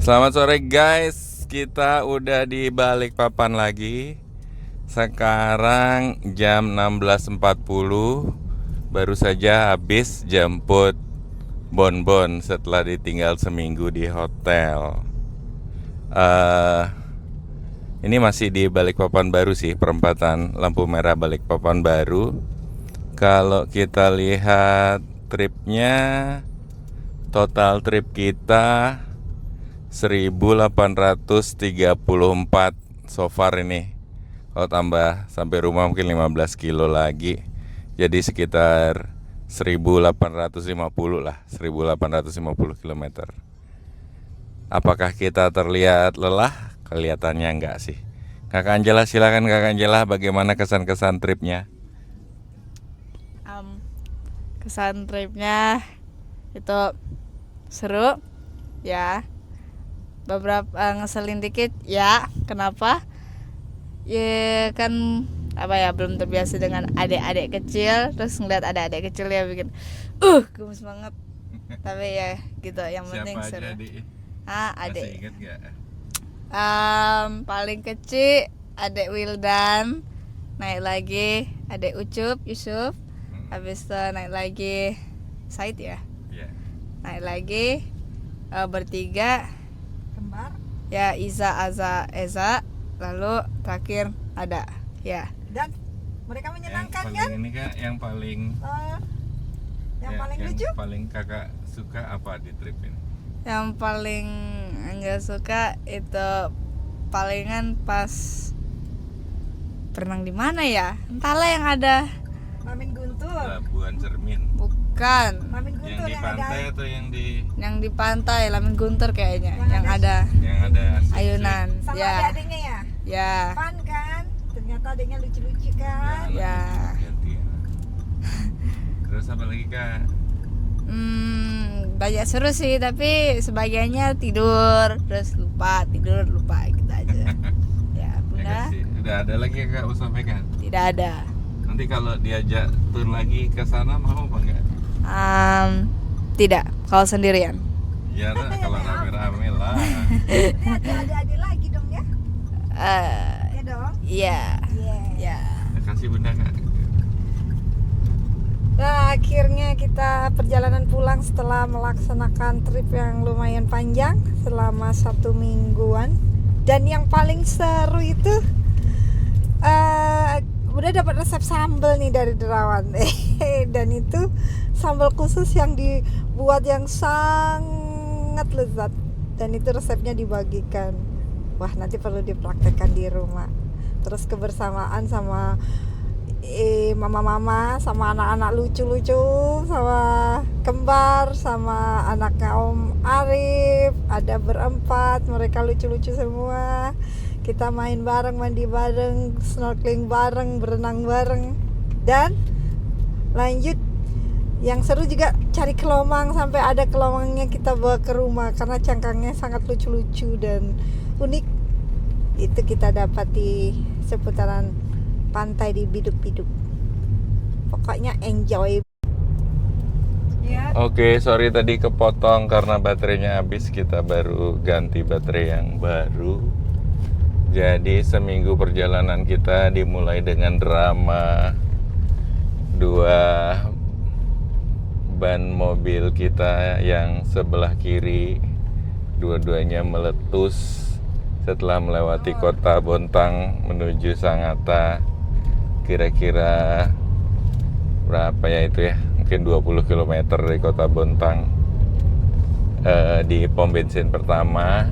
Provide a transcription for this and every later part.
Selamat sore guys, kita udah di Balikpapan lagi. Sekarang jam 16.40. Baru saja habis jemput Bonbon setelah ditinggal seminggu di hotel. Ini masih di Balikpapan Baru sih, perempatan lampu merah Balikpapan Baru. Kalau kita lihat tripnya, total trip kita 1834 so far ini. Kalau tambah sampai rumah mungkin 15 kilo lagi. Jadi sekitar 1850 lah, 1850 km. Apakah kita terlihat lelah? Kelihatannya enggak sih. Kakak Angela, silakan Kakak Angela, bagaimana kesan-kesan tripnya? Kesan tripnya itu seru ya, beberapa ngeselin dikit ya. Kenapa? Ya kan belum terbiasa dengan adik-adik kecil, terus ngeliat adik-adik kecil ya bikin gemes banget. Tapi ya gitu, yang penting Siapa seru. aja adik? Adik Masih ingat gak? paling kecil adik Wildan, naik lagi adik Ucup Yusuf, habis itu naik lagi Said ya, Iya. naik lagi bertiga Kembar ya, Iza, Aza, Eza, lalu terakhir ada ya. dan mereka Yang menyenangkan paling kan? ini Kak, yang paling Yang paling yang lucu paling kakak suka apa di trip ini? Yang paling enggak suka itu palingan pas berenang di mana ya, entahlah, yang ada Mamin Guntur. Labuan Cermin. bukan Mamin Yang Guntur di yang pantai ada atau yang di pantai Lamin Guntur kayaknya, Yang yang ada yang ada ayunan sama ya. adik-adiknya ya. Ya, Fun kan? Ternyata adiknya lucu-lucu kan? Ya. Terus apa lagi Kak? Banyak seru sih, tapi sebagiannya tidur terus lupa, tidur lupa gitu aja. Ya Ya, udah, kasih. Udah ada lagi ya Kak mau sampaikan? tidak ada. Nanti kalau diajak tur lagi ke sana mau apa enggak? Tidak, kalau sendirian. Ya lah, kalau rame-rame lah. Ini ada adik-adik lagi dong ya? Eh, Ya dong. Iya, Yeah. ya. Kasih bunda Kak. Nah, akhirnya kita perjalanan pulang setelah melaksanakan trip yang lumayan panjang selama 1 mingguan. Dan yang paling seru itu udah dapat resep sambal nih dari Derawan. Dan itu sambal khusus yang dibuat yang sangat lezat. Dan itu resepnya dibagikan. Wah, nanti perlu dipraktekkan di rumah. Terus kebersamaan sama mama-mama, sama anak-anak lucu-lucu, sama kembar, sama anaknya Om Arif, ada berempat, mereka lucu-lucu semua. Kita main bareng, mandi bareng, snorkeling bareng, berenang bareng. Dan lanjut, yang seru juga cari kelomang, sampai ada kelomangnya kita bawa ke rumah karena cangkangnya sangat lucu-lucu dan unik. Itu kita dapat di seputaran pantai di Biduk-Biduk. Pokoknya enjoy. Ya. Oke, sorry tadi kepotong karena baterainya habis. Kita baru ganti baterai yang baru. Jadi seminggu perjalanan kita dimulai dengan drama dua ban mobil kita yang sebelah kiri, dua-duanya meletus setelah melewati kota Bontang menuju Sangatta. Kira-kira berapa ya itu ya, mungkin 20 km dari kota Bontang. Di pom bensin pertama,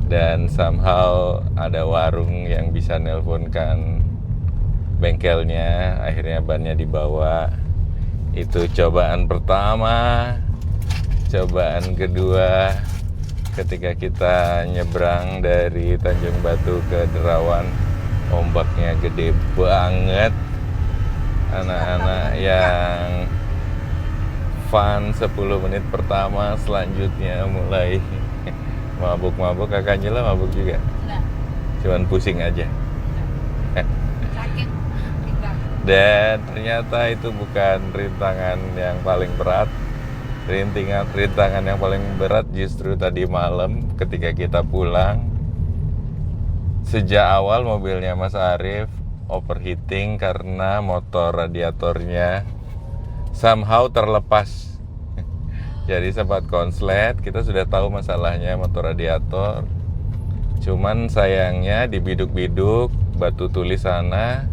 dan somehow ada warung yang bisa nelponkan bengkelnya, akhirnya bannya dibawa. Itu cobaan pertama. Cobaan kedua, ketika kita nyebrang dari Tanjung Batu ke Derawan, ombaknya gede banget. Anak-anak yang fun 10 menit pertama, selanjutnya mulai mabuk-mabuk. Kakak Angela mabuk juga? Enggak, Cuman pusing aja. sakit pinggang. Dan ternyata itu bukan rintangan yang paling berat. Rintangan yang paling berat justru tadi malam ketika kita pulang. Sejak awal mobilnya Mas Arif overheating karena motor radiatornya somehow terlepas. Jadi sempat konslet, kita sudah tahu masalahnya motor radiator. Cuman sayangnya di biduk-biduk Batu Tulis sana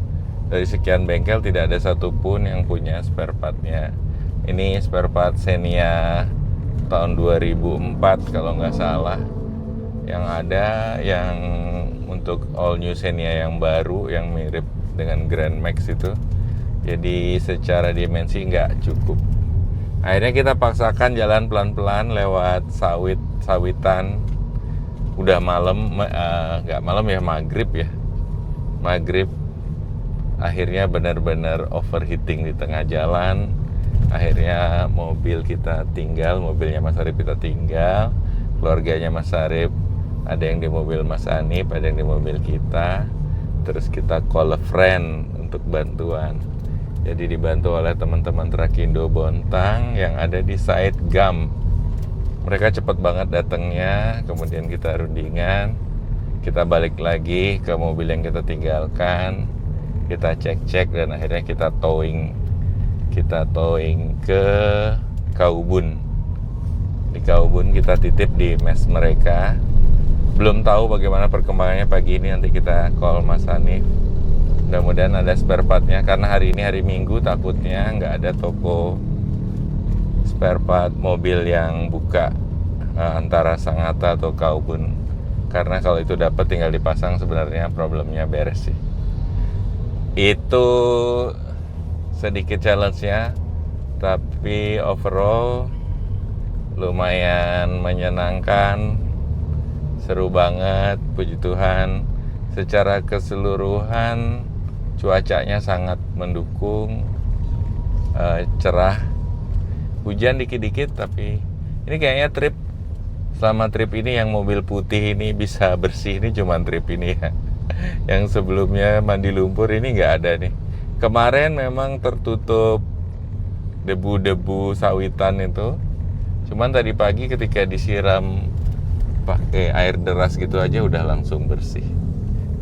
dari sekian bengkel tidak ada satupun yang punya spare partnya. Ini spare part Xenia tahun 2004 kalau nggak salah. Yang ada yang untuk all new Xenia yang baru yang mirip dengan Grand Max itu. Jadi secara dimensi nggak cukup. Akhirnya kita paksakan jalan pelan-pelan lewat sawitan. Udah malam, nggak malam ya, maghrib ya. Maghrib. Akhirnya benar-benar overheating di tengah jalan. Akhirnya mobil kita tinggal, mobilnya Mas Arif kita tinggal. Keluarganya Mas Arif, ada yang di mobil Mas Anip, ada yang di mobil kita. Terus kita call a friend untuk bantuan. Jadi dibantu oleh teman-teman Trakindo Bontang yang ada di site GAM. Mereka cepat banget datangnya. Kemudian kita rundingan, kita balik lagi ke mobil yang kita tinggalkan, kita cek-cek dan akhirnya kita towing ke Kaubun. Di Kaubun kita titip di mes mereka. Belum tahu bagaimana perkembangannya pagi ini, nanti kita call Mas Hanif. Mudah-mudahan ada spare partnya karena hari ini hari Minggu, takutnya nggak ada toko spare part mobil yang buka antara Sangatta atau Kaubun. Karena kalau itu dapat tinggal dipasang sebenarnya problemnya beres sih. Itu sedikit challenge-nya, tapi overall lumayan menyenangkan, seru banget, puji Tuhan. Secara keseluruhan cuacanya sangat mendukung, cerah, hujan dikit-dikit, tapi ini kayaknya selama trip ini yang mobil putih ini bisa bersih ini cuma trip ini ya. Yang sebelumnya mandi lumpur ini nggak ada nih. Kemarin memang tertutup debu-debu sawitan itu. Cuman tadi pagi ketika disiram pakai air deras gitu aja udah langsung bersih.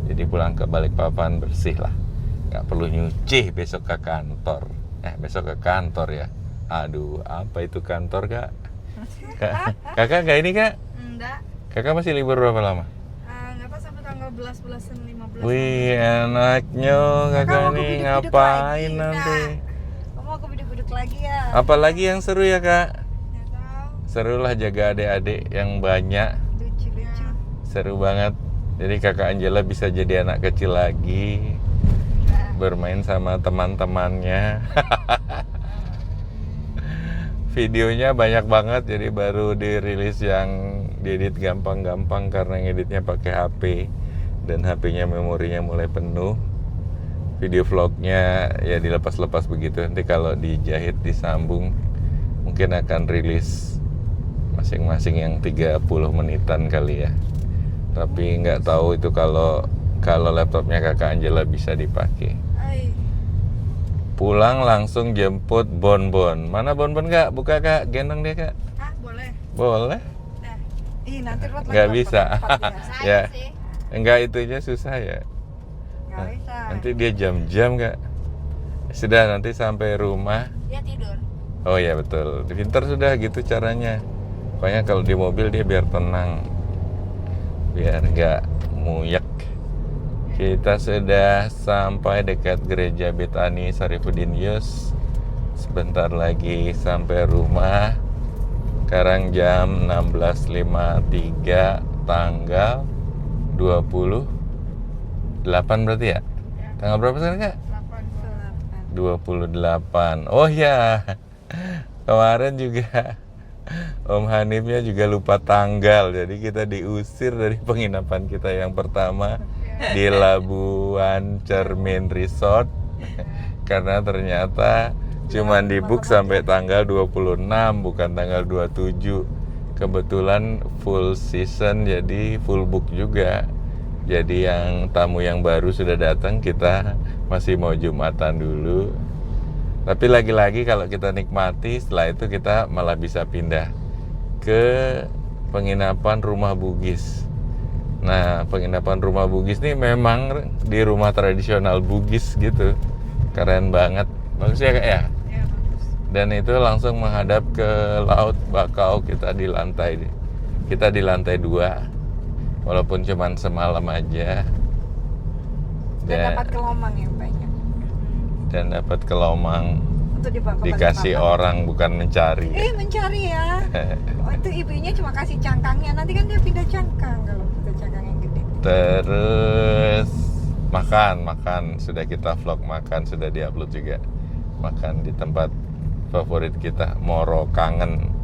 Jadi pulang ke Balikpapan bersih lah. Nggak perlu nyuci besok ke kantor. Besok ke kantor ya. Aduh, apa itu kantor, Kak? Kakak nggak ini, Kak? Enggak. Kakak masih libur berapa lama? Nggak tahu sampai tanggal 15. Wih, enaknya kakak nih ngapain nanti? Kamu mau ke biduk-biduk lagi ya? Apalagi yang seru ya, Kak? Nggak tahu. Seru lah jaga adik-adik yang banyak. Lucu-lucu. Seru banget. Jadi kakak Angela bisa jadi anak kecil lagi, bermain sama teman-temannya. Videonya banyak banget, jadi baru dirilis yang diedit gampang-gampang karena ngeditnya pakai HP dan HP-nya memorinya mulai penuh. Video vlognya ya dilepas-lepas begitu, nanti kalau dijahit disambung mungkin akan rilis masing-masing yang 30 menitan kali ya. Tapi nggak tahu itu kalau laptopnya kakak Angela bisa dipakai. Pulang langsung jemput Bonbon. Mana Bonbon, Kak? Buka, Kak. Gendong dia, Kak. Boleh. Boleh? Nanti Nggak bisa. Ya. Enggak, itu aja susah ya. Nggak bisa. Nanti dia jam-jam, Kak. Sudah, nanti sampai rumah. Dia tidur. Oh iya, betul. Pintar sudah gitu caranya. Pokoknya kalau di mobil dia biar tenang. Biar nggak muyak. Kita sudah sampai dekat gereja Betani Sarifuddin Yus. Sebentar lagi sampai rumah. Sekarang jam 16.53 tanggal 28 berarti ya? Tanggal berapa sekarang, Kak? 28. Oh ya. Kemarin juga Om Hanifnya juga lupa tanggal. Jadi kita diusir dari penginapan kita yang pertama di Labuan Cermin Resort karena ternyata cuman dibook sampai tanggal 26 bukan tanggal 27. Kebetulan full season jadi full book juga. Jadi yang tamu yang baru sudah datang, kita masih mau Jumatan dulu. Tapi lagi-lagi kalau kita nikmati, setelah itu kita malah bisa pindah ke penginapan rumah Bugis. Nah, penginapan rumah Bugis nih memang di rumah tradisional Bugis gitu. Keren banget. Bagus ya Kak ya? Ya, bagus. Dan itu langsung menghadap ke Laut Bakau. Kita di lantai 2. Walaupun cuman semalam aja. Dan dapat kelomang yang banyak. Dan dapat kelomang. Untuk dibawa ke Dikasih Balikpapan. orang bukan mencari. Mencari ya. Oh, itu ibunya cuma kasih cangkangnya. Nanti kan dia pindah cangkang kalau kita cangkang yang gede. Terus makan sudah kita vlog makan, sudah diupload juga. Makan di tempat favorit kita, Moro Kangen.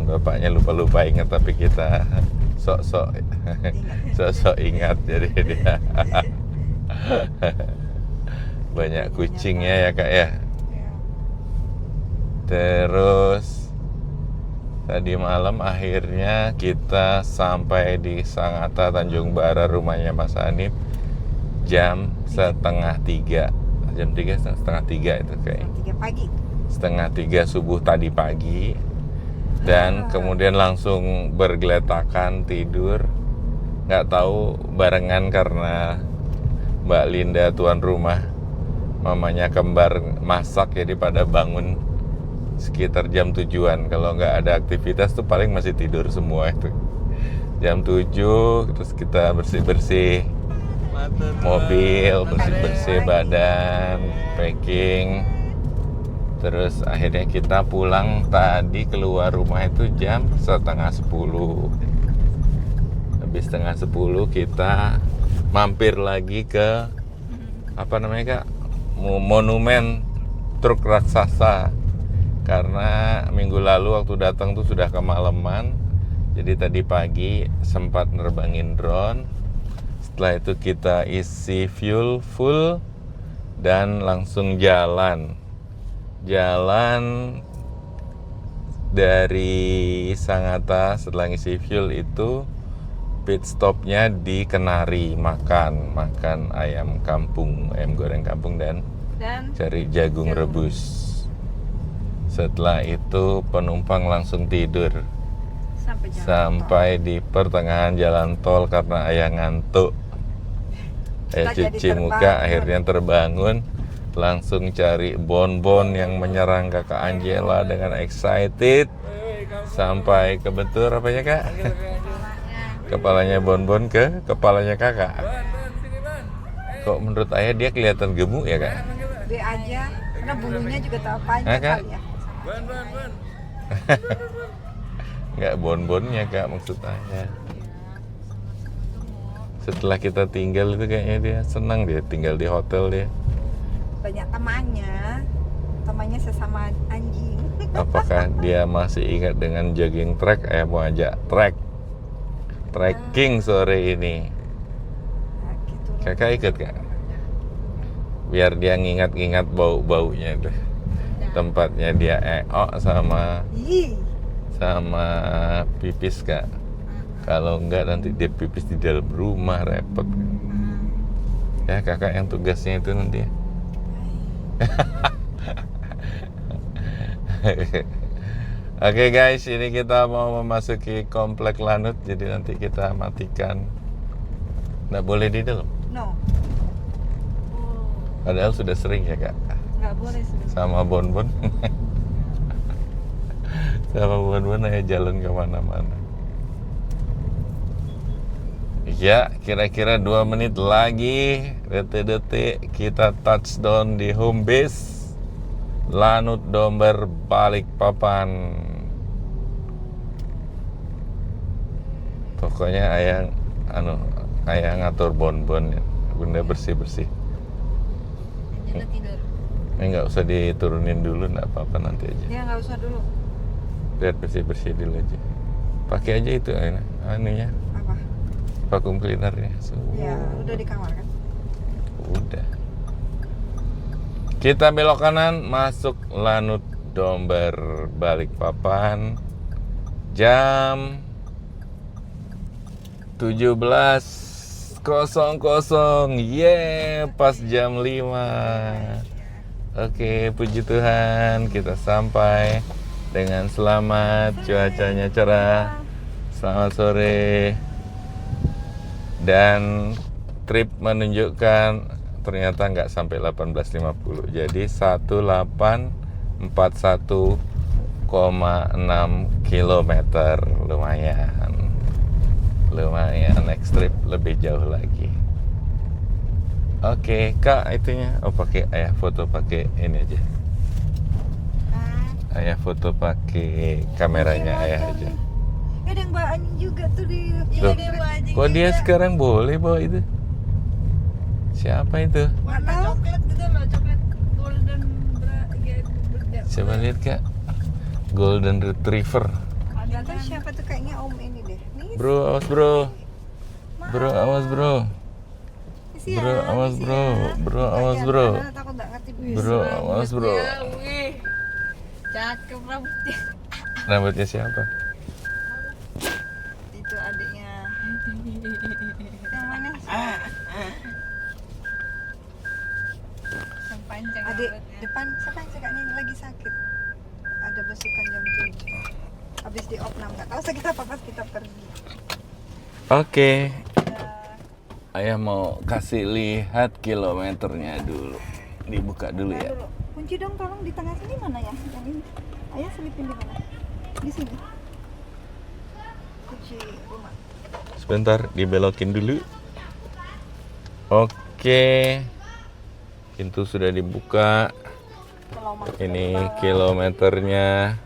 Bapaknya lupa ingat, tapi kita sok-sok ingat. Jadi dia banyak kucingnya ya Kak ya. Terus tadi malam akhirnya kita sampai di Sangatta Tanjung Barat, rumahnya Mas Hanif, jam 2:30. Jam 3, setengah 3 itu kayak 3 pagi. 2:30 subuh tadi pagi. Dan kemudian langsung bergeletakan tidur. Nggak tahu barengan karena Mbak Linda tuan rumah, mamanya kembar masak, jadi pada bangun sekitar jam 7-an. Kalau nggak ada aktivitas tuh paling masih tidur semua itu. Jam 7 terus kita bersih-bersih mobil, bersih-bersih badan, packing. Terus akhirnya kita pulang tadi, keluar rumah itu jam 9:30. Habis 9:30 kita mampir lagi ke apa namanya Kak? Monumen truk raksasa. Karena minggu lalu waktu datang tuh sudah kemalaman. Jadi tadi pagi sempat nerbangin drone. Setelah itu kita isi fuel full dan langsung jalan dari Sangatta. Setelah ngisi fuel itu pit stopnya di Kenari, makan ayam goreng kampung dan cari jagung rebus. Setelah itu penumpang langsung tidur sampai di pertengahan jalan tol karena ayah ngantuk. Ayah cuci muka, akhirnya terbangun, langsung cari bonbon yang menyerang Kakak Angela dengan excited. Sampai kebetul apanya Kak? Kepalanya bonbon ke kepalanya Kakak. Kok menurut ayah dia kelihatan gemuk ya Kak? Be aja, karena bulunya juga tak panjang kali ya. Nggak bonbonnya Kak, maksud ayah. Setelah kita tinggal itu kayaknya dia senang, dia tinggal di hotel dia. Banyak temannya sesama anjing. Apakah dia masih ingat dengan jogging track? Mau ajak trekking sore ini. Nah, gitu loh. Kakak ikut Kak? Biar dia ngingat-ngingat bau-baunya tuh. Tempatnya dia sama pipis Kak. Kalau enggak nanti dia pipis di dalam rumah, repot. Ya Kakak yang tugasnya itu nanti. Oke guys, ini kita mau memasuki komplek Lanut, jadi nanti kita matikan. Nggak boleh di dalam. No. Padahal sudah sering ya Kak. Nggak boleh sih. Sama bonbon. Sama bonbon aja jalan kemana-mana. Ya, kira-kira 2 menit lagi, detik-detik kita touchdown di home base Lanut Domber Balikpapan. Pokoknya ayah ngatur bonbon ya, bunda bersih-bersih. Jangan tidur. Nggak usah diturunin dulu, nggak apa-apa, nanti aja. Ya nggak usah dulu. Lihat bersih-bersih dulu aja. Pakai aja itu anunya, Apa? vakum cleanernya. Ya udah di kamar kan. Udah. Kita belok kanan masuk Lanut Domber Balikpapan. Jam 17.00. Pas jam 5. Oke, puji Tuhan, kita sampai dengan selamat, cuacanya cerah. Selamat sore. Dan trip menunjukkan ternyata nggak sampai 18.50, jadi 1841,6 kilometer. Lumayan, next trip lebih jauh lagi. Oke, Kak, itunya. Oh, pakai ayah foto pakai ini aja. Ayah foto pakai kameranya ayah aja. Ada yang bawa anjing juga tuh di. Loh, kok dia sekarang boleh bawa itu? Siapa itu? Warna coklat gitu loh, coklat golden Coba lihat, Kak. Golden Retriever. Gak tahu siapa tuh, kayaknya om ini deh. Nih, Bro, awas bro. Bro, awas bro. isi Bro, ya, awas isi bro. ya. Bro, awas Bagian bro. kanan takut nggak ngerti. Bro, awas bro. Wih, cakep rambutnya. Rambutnya siapa? Itu adiknya. Yang mana? Yang panjang Adik rambutnya. depan siapa yang cakap ini lagi sakit? Ada besukan jam 7. Habis di opnam, nggak tahu sakit apa pas kita pergi. Oke. Ayah mau kasih lihat kilometernya dulu. Dibuka dulu ya. Dulu. Kunci dong, tolong di tengah sini mana ya? Yang ini. Ayah selipin di mana? Di sini. Kunci rumah. Sebentar, dibelokin dulu. Oke. Pintu sudah dibuka. Kalau mau Ini kilometernya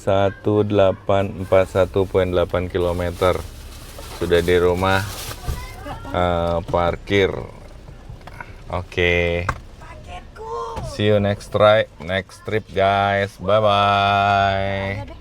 1841,8 kilometer. Sudah di rumah, parkir. Oke. paketku. See you next trip guys. Bye bye. Ya deh.